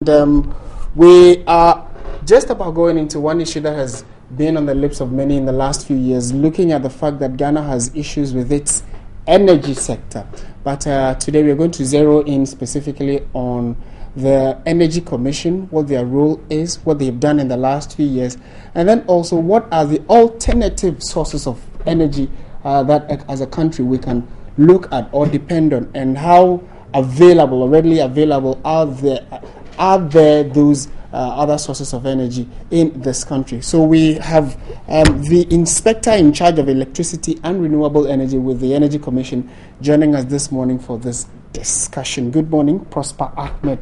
We are just about going into one issue that has been on the lips of many in the last few years, looking at the fact that Ghana has issues with its energy sector. But today we are going to zero in specifically on the Energy Commission, what their role is, what they've done in the last few years, and then also what are the alternative sources of energy that as a country we can look at or depend on, and how available or readily available are there those other sources of energy in this country. So we have the inspector in charge of electricity and renewable energy with the Energy Commission joining us this morning for this discussion. Good morning, Prosper Ahmed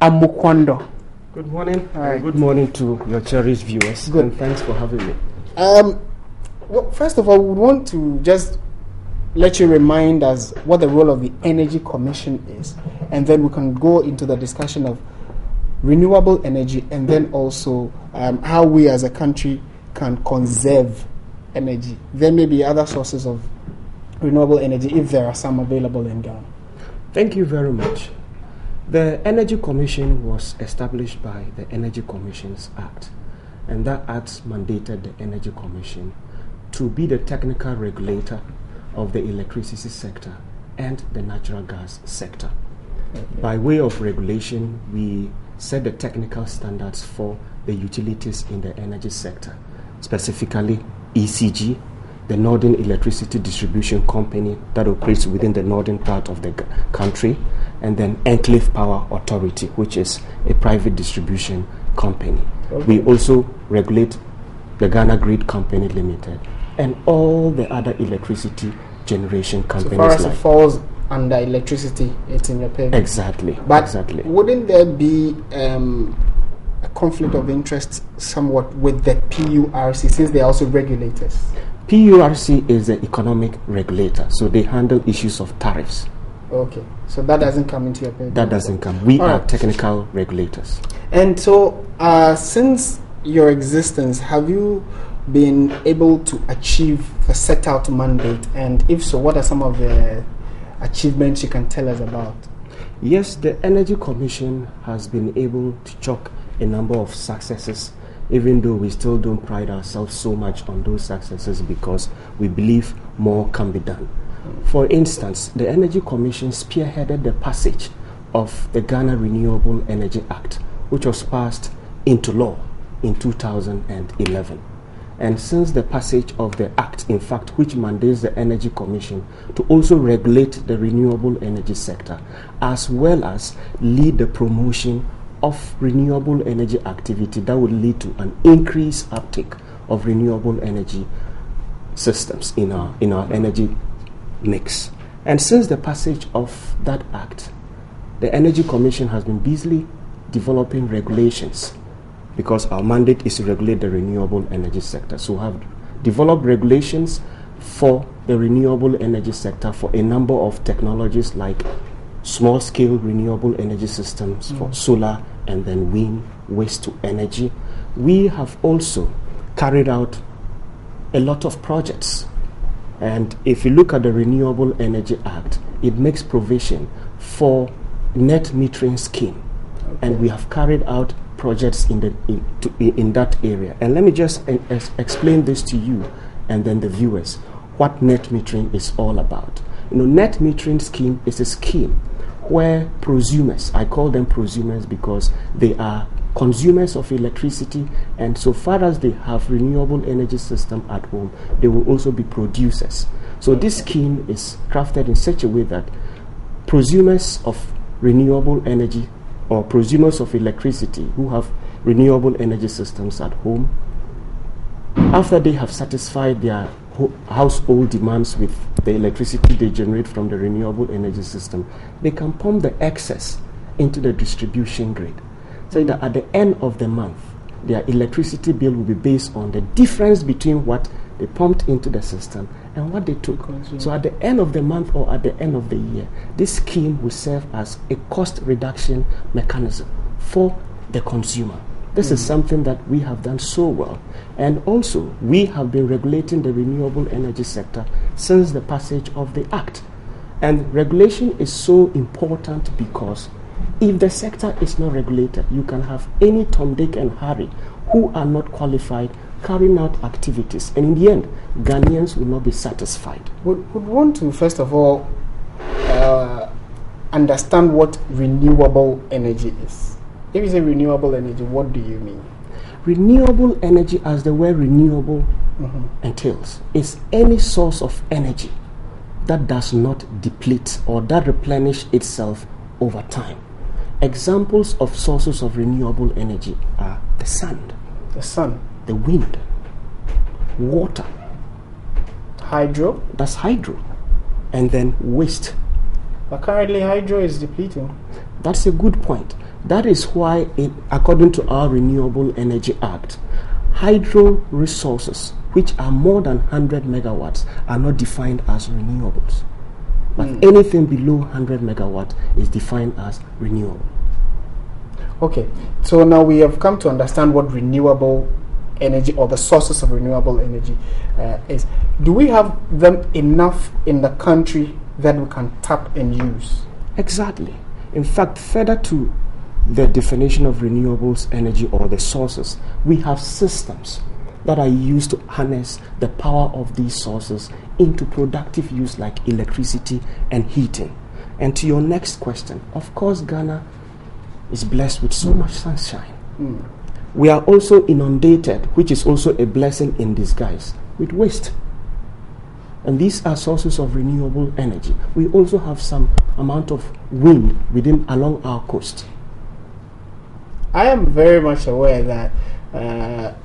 Amukwando. Good morning. Hi. Good morning to your cherished viewers. Good. And thanks for having me. Well, first of all, we want to just let you remind us what the role of the Energy Commission is, and then we can go into the discussion of renewable energy, and then also how we as a country can conserve energy. There may be other sources of renewable energy if there are some available in Ghana. Thank you very much. The Energy Commission was established by the Energy Commissions Act, and that act mandated the Energy Commission to be the technical regulator of the electricity sector and the natural gas sector. Okay. By way of regulation, we set the technical standards for the utilities in the energy sector, specifically ECG, the Northern Electricity Distribution Company that operates within the northern part of the country, and then Enclave Power Authority, which is a private distribution company. Okay. We also regulate the Ghana Grid Company Limited and all the other electricity generation companies. So far as it falls under electricity, it's in your pay. Exactly. But exactly. Wouldn't there be a conflict of interest somewhat with the PURC, since they are also regulators? PURC is the economic regulator, so they handle issues of tariffs. Okay, so that doesn't come into your pay. That doesn't come. We are technical regulators. And so, since your existence, have you been able to achieve the set out mandate? And if so, what are some of the achievements you can tell us about? Yes, the Energy Commission has been able to chalk a number of successes, even though we still don't pride ourselves so much on those successes because we believe more can be done. For instance, the Energy Commission spearheaded the passage of the Ghana Renewable Energy Act, which was passed into law in 2011. And since the passage of the Act, in fact, which mandates the Energy Commission to also regulate the renewable energy sector, as well as lead the promotion of renewable energy activity that would lead to an increased uptake of renewable energy systems in our energy mix. And since the passage of that Act, the Energy Commission has been busily developing regulations, because our mandate is to regulate the renewable energy sector. So we have developed regulations for the renewable energy sector for a number of technologies like small-scale renewable energy systems for solar and then wind, waste to energy. We have also carried out a lot of projects. And if you look at the Renewable Energy Act, it makes provision for net metering scheme. Okay. And we have carried out projects in that area. And let me just explain this to you and then the viewers, what net metering is all about. Net metering scheme is a scheme where prosumers, I call them prosumers because they are consumers of electricity, and so far as they have renewable energy system at home, they will also be producers. So this scheme is crafted in such a way that prosumers of renewable energy or prosumers of electricity who have renewable energy systems at home, after they have satisfied their household demands with the electricity they generate from the renewable energy system, they can pump the excess into the distribution grid, so that at the end of the month, their electricity bill will be based on the difference between what they pumped into the system and what they took. So at the end of the month or at the end of the year, this scheme will serve as a cost reduction mechanism for the consumer. This is something that we have done so well. And also, we have been regulating the renewable energy sector since the passage of the Act. And regulation is so important because If the sector is not regulated, you can have any Tom, Dick, and Harry who are not qualified carrying out activities, and in the end, Ghanaians will not be satisfied. Would want to first of all understand what renewable energy is. If you say renewable energy, what do you mean? Renewable energy, as the word renewable entails, is any source of energy that does not deplete or that replenish itself over time. Examples of sources of renewable energy are the sun, the wind, water, hydro. That's hydro, and then waste. But currently hydro is depleting. That's a good point. That is why, according to our Renewable Energy Act, hydro resources, which are more than 100 megawatts, are not defined as renewables. But anything below 100 megawatts is defined as renewable. Okay, so now we have come to understand what renewable energy or the sources of renewable energy is. Do we have them enough in the country that we can tap and use? Exactly. In fact, further to the definition of renewables energy or the sources, we have systems that are used to harness the power of these sources into productive use like electricity and heating. And to your next question, of course Ghana is blessed with so much sunshine. We are also inundated, which is also a blessing in disguise, with waste. And these are sources of renewable energy. We also have some amount of wind along our coast. I am very much aware that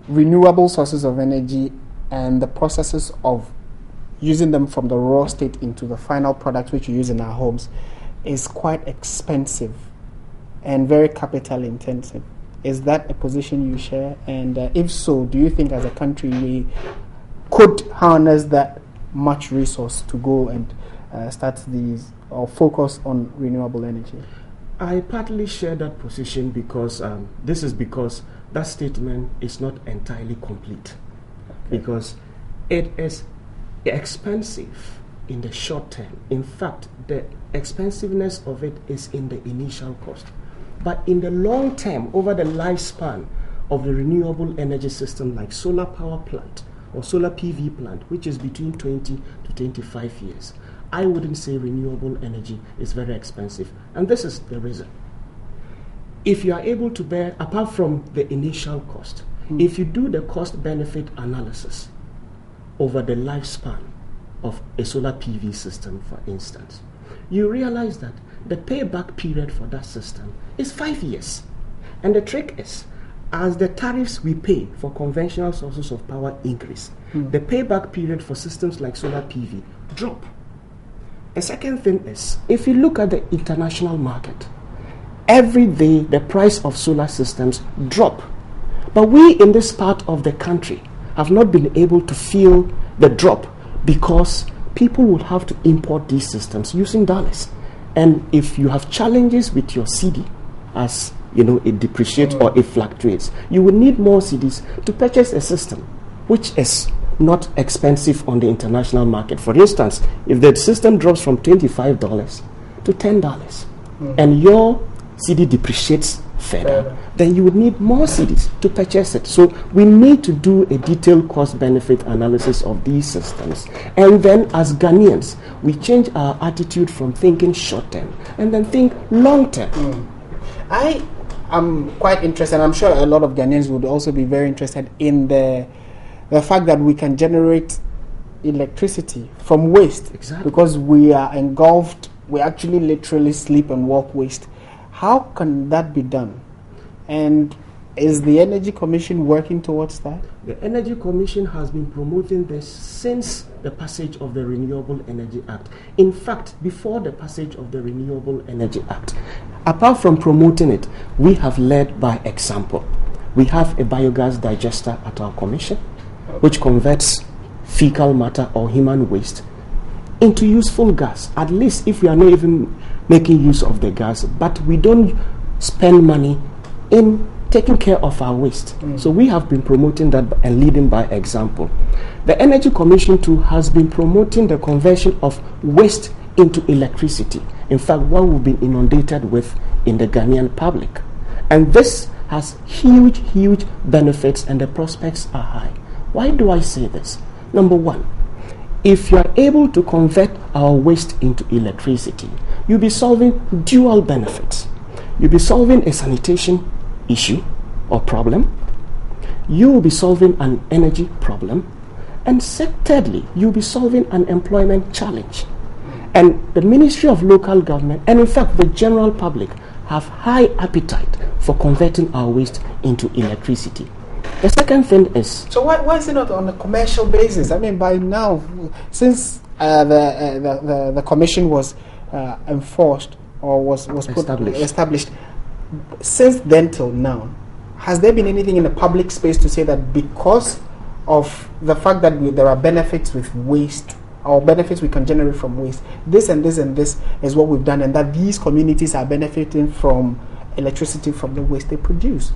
renewable sources of energy and the processes of using them from the raw state into the final product which we use in our homes is quite expensive and very capital intensive. Is that a position you share? And if so, do you think as a country we could harness that much resource to go and start these or focus on renewable energy? I partly share that position because because that statement is not entirely complete. Okay. Because it is expensive in the short term. In fact, the expensiveness of it is in the initial cost. But in the long term, over the lifespan of the renewable energy system like solar power plant or solar PV plant, which is between 20 to 25 years, I wouldn't say renewable energy is very expensive. And this is the reason. If you are able to bear, apart from the initial cost, if you do the cost-benefit analysis over the lifespan of a solar PV system, for instance, you realize that the payback period for that system is 5 years. And the trick is, as the tariffs we pay for conventional sources of power increase, the payback period for systems like solar PV drop. The second thing is, if you look at the international market, every day the price of solar systems drop. But we in this part of the country have not been able to feel the drop because people will have to import these systems using dollars. And if you have challenges with your CD, as you know, it depreciates or it fluctuates, you will need more CDs to purchase a system, which is not expensive on the international market. For instance, if the system drops from $25 to $10 and your CD depreciates further, then you would need more CDs to purchase it. So we need to do a detailed cost-benefit analysis of these systems. And then as Ghanaians, we change our attitude from thinking short-term and then think long-term. I am quite interested, and I'm sure a lot of Ghanaians would also be very interested in the fact that we can generate electricity from waste. Exactly. Because we are engulfed, we actually literally sleep and walk waste. How can that be done? And is the Energy Commission working towards that? The Energy Commission has been promoting this since the passage of the Renewable Energy Act. In fact, before the passage of the Renewable Energy Act, apart from promoting it, we have led by example. We have a biogas digester at our commission, which converts fecal matter or human waste into useful gas, at least if we are not even making use of the gas, but we don't spend money in taking care of our waste. So we have been promoting that and leading by example. The Energy Commission too has been promoting the conversion of waste into electricity, in fact, what we've been inundated with in the Ghanaian public. And this has huge benefits, and the prospects are high. Why do I say this? Number one, if you are able to convert our waste into electricity, you'll be solving dual benefits. You'll be solving a sanitation issue or problem. You will be solving an energy problem. And thirdly, you'll be solving an employment challenge. And the Ministry of Local Government, and in fact the general public, have high appetite for converting our waste into electricity. The second thing is... So why is it not on a commercial basis? I mean, by now, since the commission was enforced or was established, since then till now, has there been anything in the public space to say that because of the fact that there are benefits with waste, or benefits we can generate from waste, this and this and this is what we've done, and that these communities are benefiting from electricity from the waste they produce?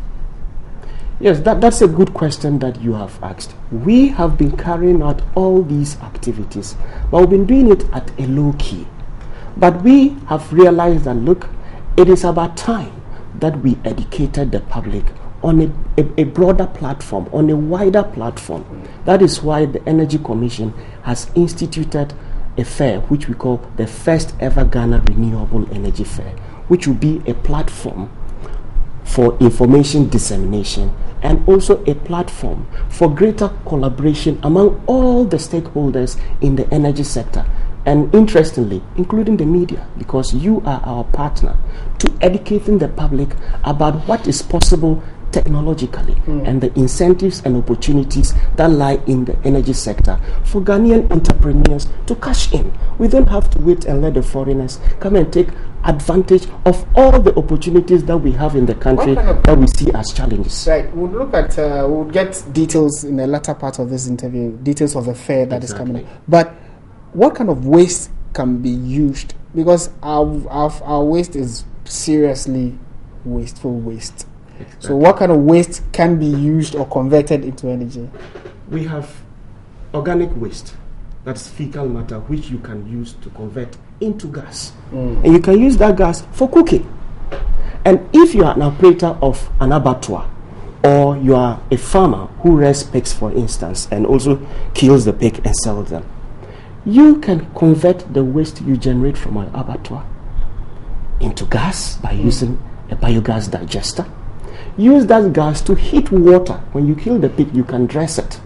Yes, that's a good question that you have asked. We have been carrying out all these activities, but we've been doing it at a low key. But we have realized that, look, it is about time that we educated the public on a broader platform, on a wider platform. That is why the Energy Commission has instituted a fair, which we call the first ever Ghana Renewable Energy Fair, which will be a platform for information dissemination and also a platform for greater collaboration among all the stakeholders in the energy sector. And interestingly, including the media, because you are our partner to educating the public about what is possible technologically and the incentives and opportunities that lie in the energy sector for Ghanaian entrepreneurs to cash in. We don't have to wait and let the foreigners come and take advantage of all the opportunities that we have in the country that we see as challenges. Right. We'll look at, we'll get details in the latter part of this interview, details of the fair that is coming. But what kind of waste can be used? Because our waste is seriously wasteful waste. Exactly. So what kind of waste can be used or converted into energy? We have organic waste, that's fecal matter, which you can use to convert into gas. And you can use that gas for cooking. And if you are an operator of an abattoir, or you are a farmer who rears pigs, for instance, and also kills the pig and sells them, you can convert the waste you generate from an abattoir into gas by using a biogas digester. Use that gas to heat water. When you kill the pig, you can dress it.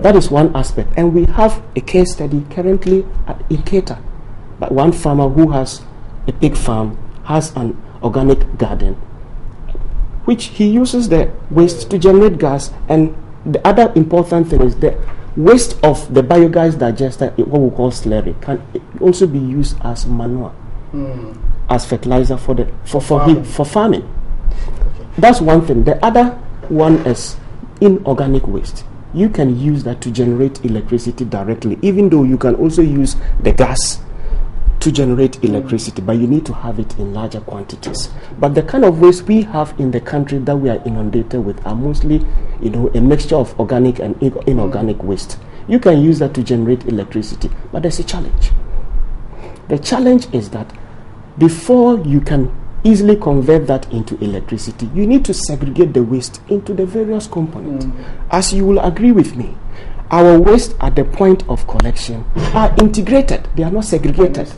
That is one aspect. And we have a case study currently in Keita. But one farmer who has a pig farm has an organic garden, which he uses the waste to generate gas. And the other important thing is the waste of the biogas digester, what we call slurry, can also be used as manure, as fertilizer for farming. That's one thing. The other one is inorganic waste. You can use that to generate electricity directly, even though you can also use the gas to generate electricity, but you need to have it in larger quantities. But the kind of waste we have in the country that we are inundated with are mostly, a mixture of organic and inorganic waste. You can use that to generate electricity, but there's a challenge. The challenge is that before you can easily convert that into electricity, you need to segregate the waste into the various components. As you will agree with me, our waste at the point of collection are integrated. They are not segregated.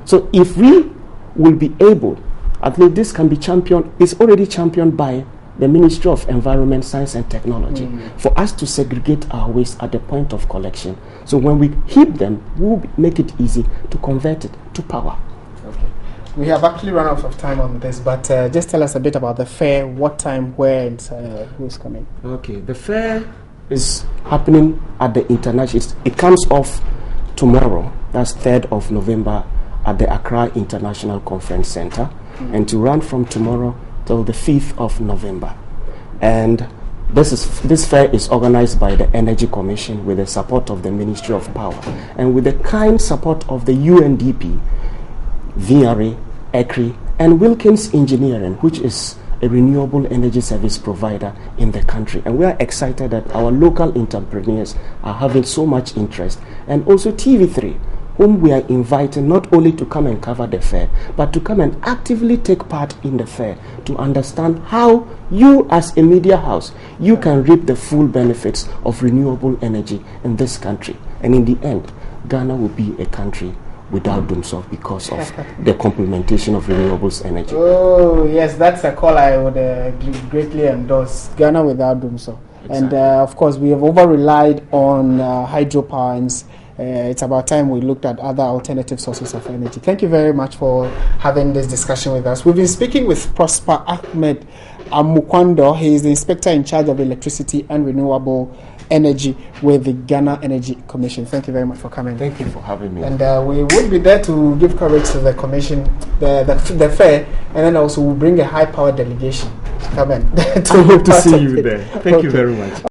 So if we will be able, at least this can be championed, it's already championed by the Ministry of Environment, Science and Technology, for us to segregate our waste at the point of collection. So when we heap them, we'll make it easy to convert it to power. We have actually run out of time on this, but just tell us a bit about the fair, what time, where, and who's coming. Okay, the fair is happening at the international. It comes off tomorrow, that's 3rd of November, at the Accra International Conference Center, and to run from tomorrow till the 5th of November. And this fair is organized by the Energy Commission with the support of the Ministry of Power and with the kind support of the UNDP, VRA, ECRI, and Wilkins Engineering, which is a renewable energy service provider in the country. And we are excited that our local entrepreneurs are having so much interest. And also TV3, whom we are inviting not only to come and cover the fair, but to come and actively take part in the fair, to understand how you as a media house, you can reap the full benefits of renewable energy in this country. And in the end, Ghana will be a country without Dumsor because of the complementation of renewables energy. Oh, yes, that's a call I would greatly endorse. Ghana without Dumsor. Exactly. And of course, we have over-relied on hydropower, and it's about time we looked at other alternative sources of energy. Thank you very much for having this discussion with us. We've been speaking with Prosper Ahmed Amukwando. He is the Inspector in charge of electricity and renewable energy with the Ghana Energy Commission. Thank you very much for coming. Thank you for having me. And we will be there to give coverage to the commission, the fair, and then also we'll bring a high-powered delegation to come in. I hope to see you there. Thank you very much.